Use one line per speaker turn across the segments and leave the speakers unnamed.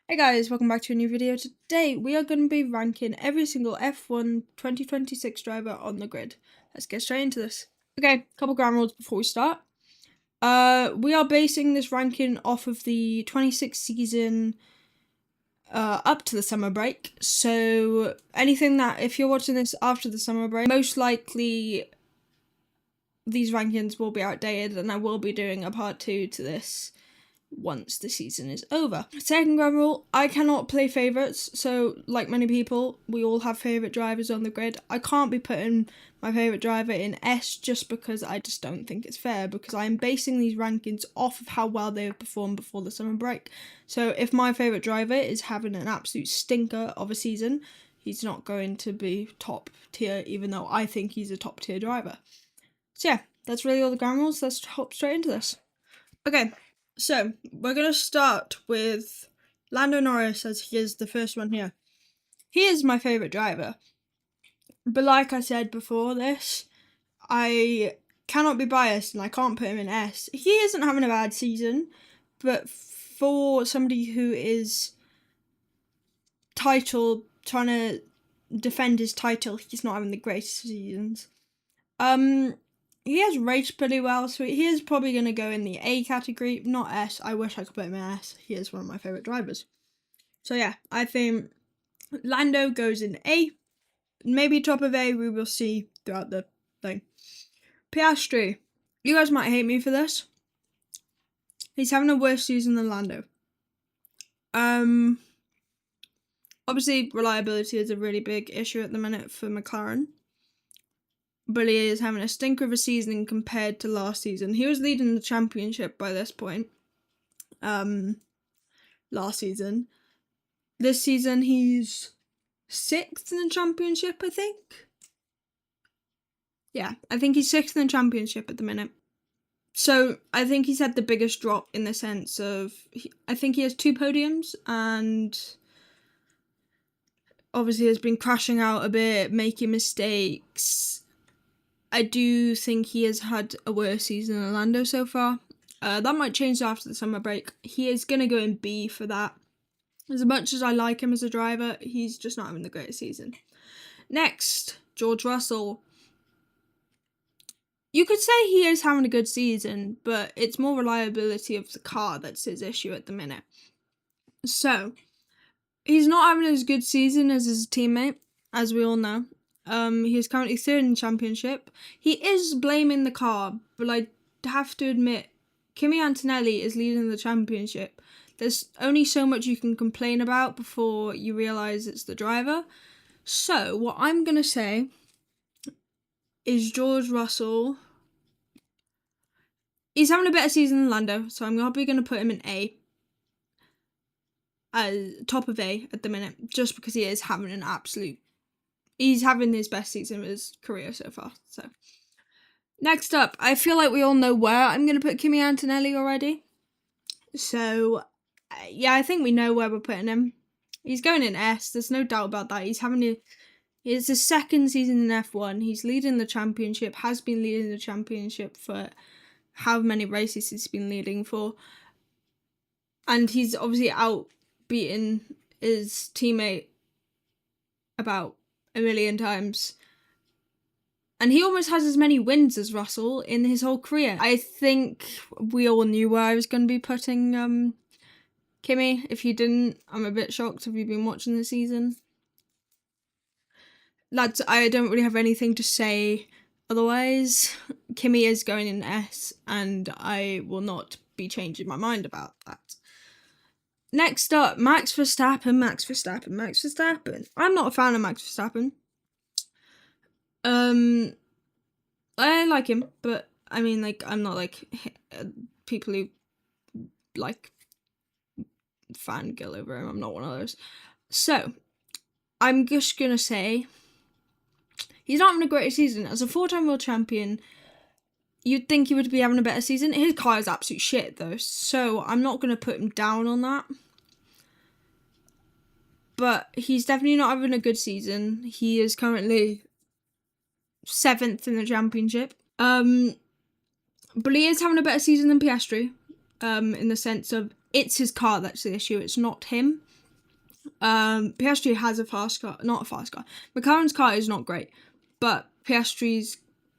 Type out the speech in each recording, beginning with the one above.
Hey guys, welcome back to a new video. Today we are going to be ranking every single F1 2026 driver on the grid. Let's get straight into this. Okay, couple ground rules before we start. We are basing this ranking off of the 26 season up to the summer break. So anything that, if you're watching this after the summer break, most likely these rankings will be outdated and I will be doing a part 2 to this once the season is over. Second ground rule, I cannot play favourites, so like many people, we all have favourite drivers on the grid. I can't be putting my favourite driver in S just because I just don't think it's fair, because I am basing these rankings off of how well they have performed before the summer break. So if my favourite driver is having an absolute stinker of a season, he's not going to be top tier, even though I think he's a top tier driver. So yeah, that's really all the ground rules. Let's hop straight into this. Okay. So, we're going to start with Lando Norris, as he is the first one here. He is my favourite driver. But like I said before this, I cannot be biased and I can't put him in S. He isn't having a bad season, but for somebody who is trying to defend his title, he's not having the greatest seasons. He has raced pretty well, so he is probably going to go in the A category, not S. I wish I could put him in S. He is one of my favourite drivers. So yeah, I think Lando goes in A. Maybe top of A, we will see throughout the thing. Piastri. You guys might hate me for this. He's having a worse season than Lando. Obviously, reliability is a really big issue at the minute for McLaren. But he is having a stinker of a season compared to last season. He was leading the championship by this point. Last season. This season he's 6th in the championship, I think. Yeah, I think he's 6th in the championship at the minute. So I think he's had the biggest drop in the sense of, I think he has 2 podiums and obviously has been crashing out a bit, making mistakes. I do think he has had a worse season than Lando so far. That might change after the summer break. He is going to go in B for that. As much as I like him as a driver, he's just not having the greatest season. Next, George Russell. You could say he is having a good season, but it's more reliability of the car that's his issue at the minute. So, he's not having as good season as his teammate, as we all know. He is currently 3rd in the championship. He is blaming the car, but I have to admit, Kimi Antonelli is leading the championship. There's only so much you can complain about before you realise it's the driver. So, what I'm going to say is George Russell. He's having a better season than Lando, so I'm probably going to put him in A. Top of A at the minute, just because he is having an absolute... He's having his best season of his career so far. So, next up, I feel like we all know where I'm going to put Kimi Antonelli already. So, yeah, I think we know where we're putting him. He's going in S. There's no doubt about that. It's his 2nd season in F1. He's leading the championship. Has been leading the championship for how many races he's been leading for. And he's obviously outbeaten his teammate about 1 million times. And he almost has as many wins as Russell in his whole career. I think we all knew where I was going to be putting Kimi. If you didn't, I'm a bit shocked. Have you been watching the season? Lads, I don't really have anything to say otherwise. Kimi is going in S, and I will not be changing my mind about that. Next up, Max Verstappen. I'm not a fan of Max Verstappen. I like him, but I mean, like, I'm not like people who like fangirl over him. I'm not one of those. So, I'm just gonna say he's not having a great season. As a 4-time world champion, you'd think he would be having a better season. His car is absolute shit, though, so I'm not gonna put him down on that. But he's definitely not having a good season. He is currently 7th in the championship. But he is having a better season than Piastri. In the sense of it's his car that's the issue. It's not him. Piastri has a fast car, not a fast car. McLaren's car is not great, but Piastri's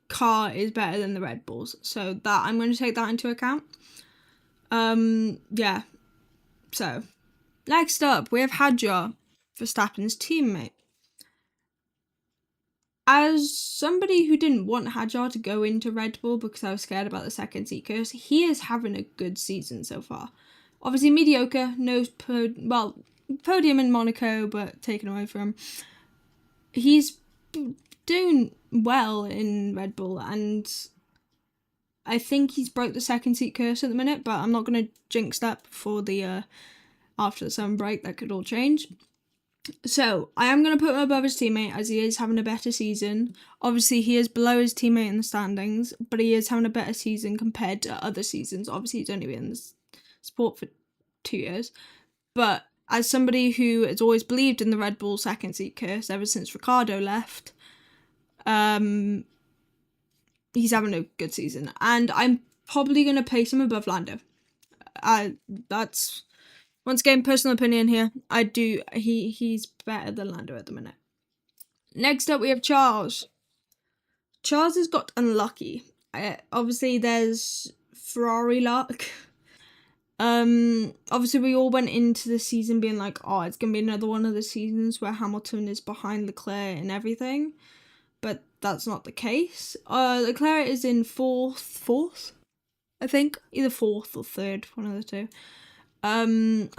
car is better than the Red Bulls, so that I'm going to take that into account. Yeah. So, next up, we have Hadjar, Verstappen's teammate. As somebody who didn't want Hadjar to go into Red Bull because I was scared about the second seat curse, he is having a good season so far. Obviously mediocre, podium in Monaco, but taken away from him. He's doing well in Red Bull, and I think he's broke the second seat curse at the minute, but I'm not going to jinx that before the after the summer break. That could all change. So, I am going to put him above his teammate as he is having a better season. Obviously, he is below his teammate in the standings, but he is having a better season compared to other seasons. Obviously, he's only been in the sport for 2 years. But as somebody who has always believed in the Red Bull second seat curse ever since Ricciardo left, he's having a good season. And I'm probably going to place him above Lando. That's... Once again, personal opinion here. He's better than Lando at the minute. Next up, we have Charles. Charles has got unlucky. Obviously, there's Ferrari luck. Obviously, we all went into the season being like, oh, it's going to be another one of the seasons where Hamilton is behind Leclerc and everything. But that's not the case. Leclerc is in fourth, I think. Either fourth or third, one of the two. I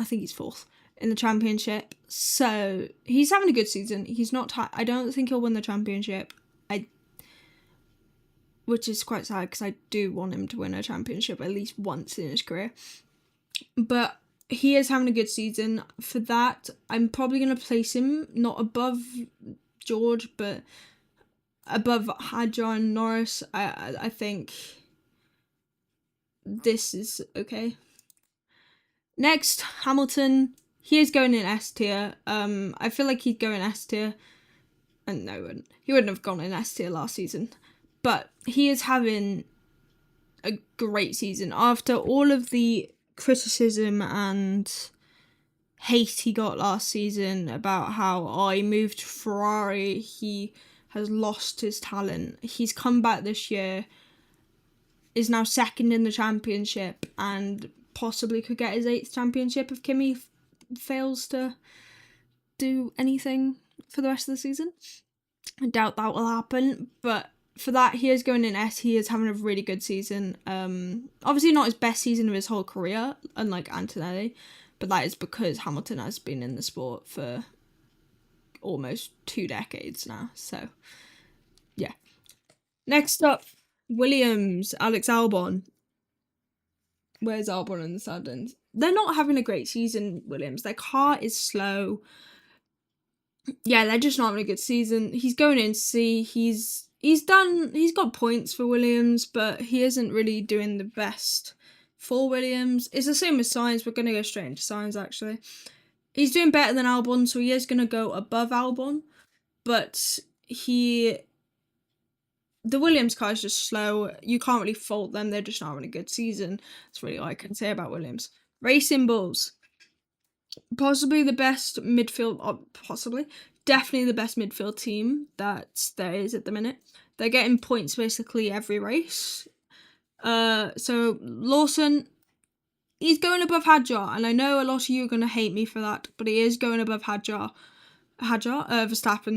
think he's fourth in the championship. So he's having a good season. He's not. I don't think he'll win the championship. Which is quite sad because I do want him to win a championship at least once in his career. But he is having a good season. For that, I'm probably going to place him not above George, but above Hadjar and Norris. I think this is okay. Next, Hamilton. He is going in S tier. I feel like he'd go in S tier. And no, he wouldn't have gone in S tier last season. But he is having a great season. After all of the criticism and hate he got last season about how, he moved to Ferrari, he has lost his talent. He's come back this year, is now second in the championship, and possibly could get his 8th championship if Kimi fails to do anything for the rest of the season. I doubt that will happen, but for that, he is going in S. He is having a really good season. Obviously not his best season of his whole career, unlike Antonelli, but that is because Hamilton has been in the sport for almost 2 decades now. So, yeah. Next up, Williams, Alex Albon. Where's Albon in the standings? They're not having a great season, Williams. Their car is slow. Yeah, they're just not having a good season. He's going in C. He's got points for Williams, but he isn't really doing the best for Williams. It's the same as Sainz. We're going to go straight into Sainz, actually. He's doing better than Albon, so he is going to go above Albon. But the Williams car is just slow. You can't really fault them. They're just not having a good season. That's really all I can say about Williams. Racing Bulls. Possibly the best midfield, definitely the best midfield team that there is at the minute. They're getting points basically every race. So Lawson, he's going above Hadjar, and I know a lot of you are going to hate me for that, but he is going above Verstappen,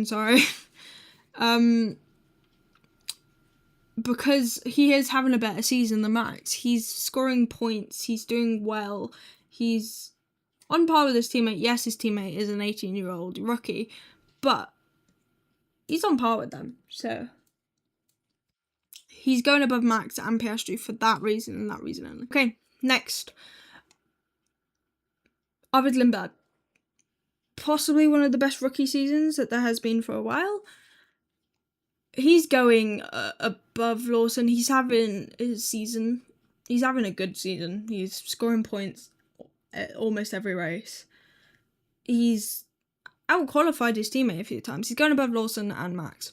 sorry. Because he is having a better season than Max. He's scoring points, he's doing well, he's on par with his teammate. Yes, his teammate is an 18-year-old rookie, but he's on par with them. So he's going above Max and Piastri for that reason and that reason only. Okay, next. Arvid Lindbergh. Possibly one of the best rookie seasons that there has been for a while. He's going above Lawson. He's having a good season. He's scoring points at almost every race. He's out-qualified his teammate a few times. He's going above Lawson and Max.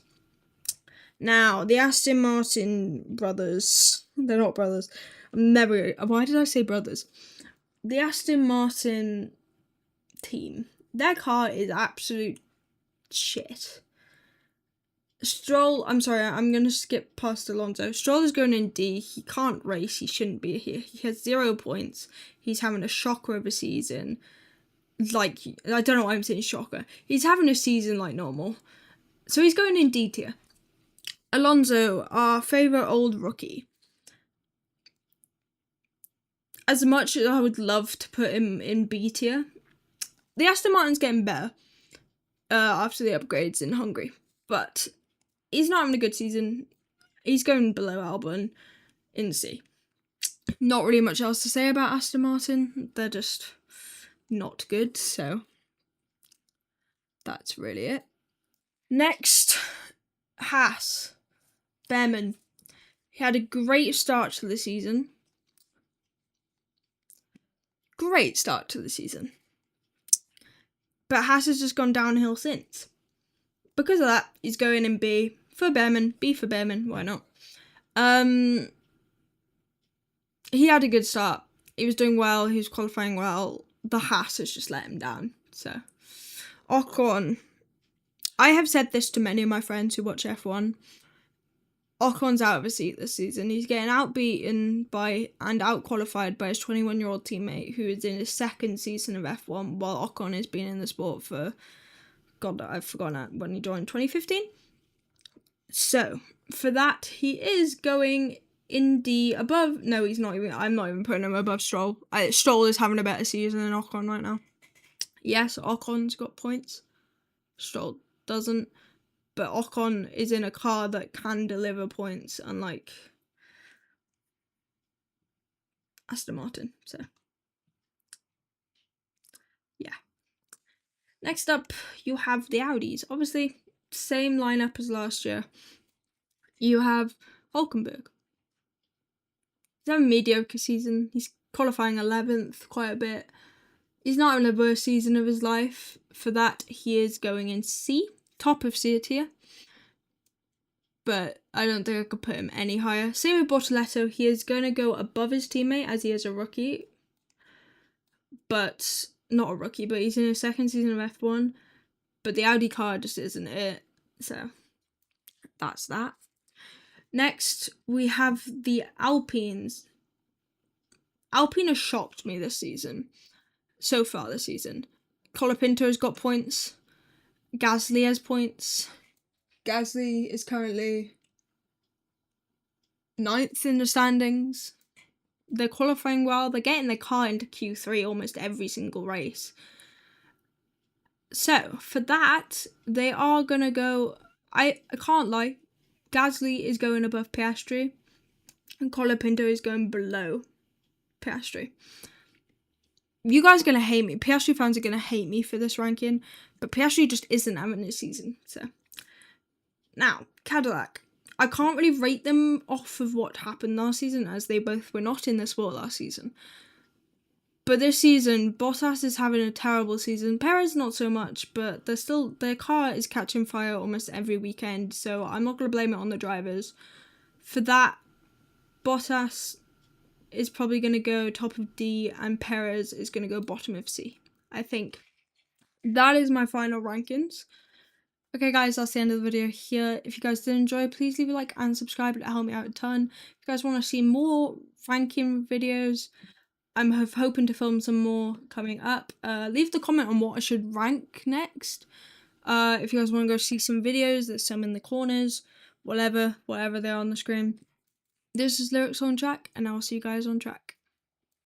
Now, the Aston Martin brothers. They're not brothers. Why did I say brothers? The Aston Martin team. Their car is absolute shit. Stroll, I'm sorry, I'm going to skip past Alonso. Stroll is going in D. He can't race. He shouldn't be here. He has 0 points. He's having a shocker of a season. Like, I don't know why I'm saying shocker. He's having a season like normal. So he's going in D tier. Alonso, our favourite old rookie. As much as I would love to put him in B tier, the Aston Martin's getting better after the upgrades in Hungary. But he's not having a good season. He's going below Albon in C. Not really much else to say about Aston Martin. They're just not good, so that's really it. Next, Haas. Behrman. He had a great start to the season. Great start to the season. But Haas has just gone downhill since. Because of that, he's going in B for Behrman. B for Behrman, why not? He had a good start. He was doing well, he was qualifying well. The Haas has just let him down. So, Ocon. I have said this to many of my friends who watch F1. Ocon's out of a seat this season. He's getting outbeaten by and outqualified by his 21-year-old teammate who is in his second season of F1 while Ocon has been in the sport for, God, I've forgotten when he joined, 2015? So, for that, he is going in D above, no, he's not even, I'm not even putting him above Stroll. Stroll is having a better season than Ocon right now. Yes, Ocon's got points. Stroll doesn't. But Ocon is in a car that can deliver points, unlike Aston Martin. So, yeah. Next up, you have the Audis. Obviously, same lineup as last year. You have Hülkenberg. He's having a mediocre season. He's qualifying 11th quite a bit. He's not having the worst season of his life. For that, he is going in C. Top of C tier. But I don't think I could put him any higher. Same with Bortoletto. He is going to go above his teammate as he is a rookie. But, not a rookie, but he's in his second season of F1. But the Audi car just isn't it. So, that's that. Next, we have the Alpines. Alpine has shocked me this season. So far this season. Colapinto's got points. Gasly has points. Gasly is currently 9th in the standings. They're qualifying well. They're getting their car into Q3 almost every single race. So, for that, they are going to go... I can't lie. Gasly is going above Piastri. And Colapinto is going below Piastri. You guys are going to hate me. Piastri fans are going to hate me for this ranking. But Piastri just isn't having a season. So, now, Cadillac. I can't really rate them off of what happened last season as they both were not in the sport last season. But this season, Bottas is having a terrible season. Perez not so much, but their car is catching fire almost every weekend, so I'm not going to blame it on the drivers. For that, Bottas is probably going to go top of D and Perez is going to go bottom of C. I think that is my final rankings. Okay guys, that's the end of the video here. If you guys did enjoy, please leave a like and subscribe. It'll help me out a ton. If you guys want to see more ranking videos, I'm hoping to film some more coming up. Leave the comment on what I should rank next. If you guys want to go see some videos, there's some in the corners. Whatever they're on the screen. This is Lyrics on Track, and I'll see you guys on track.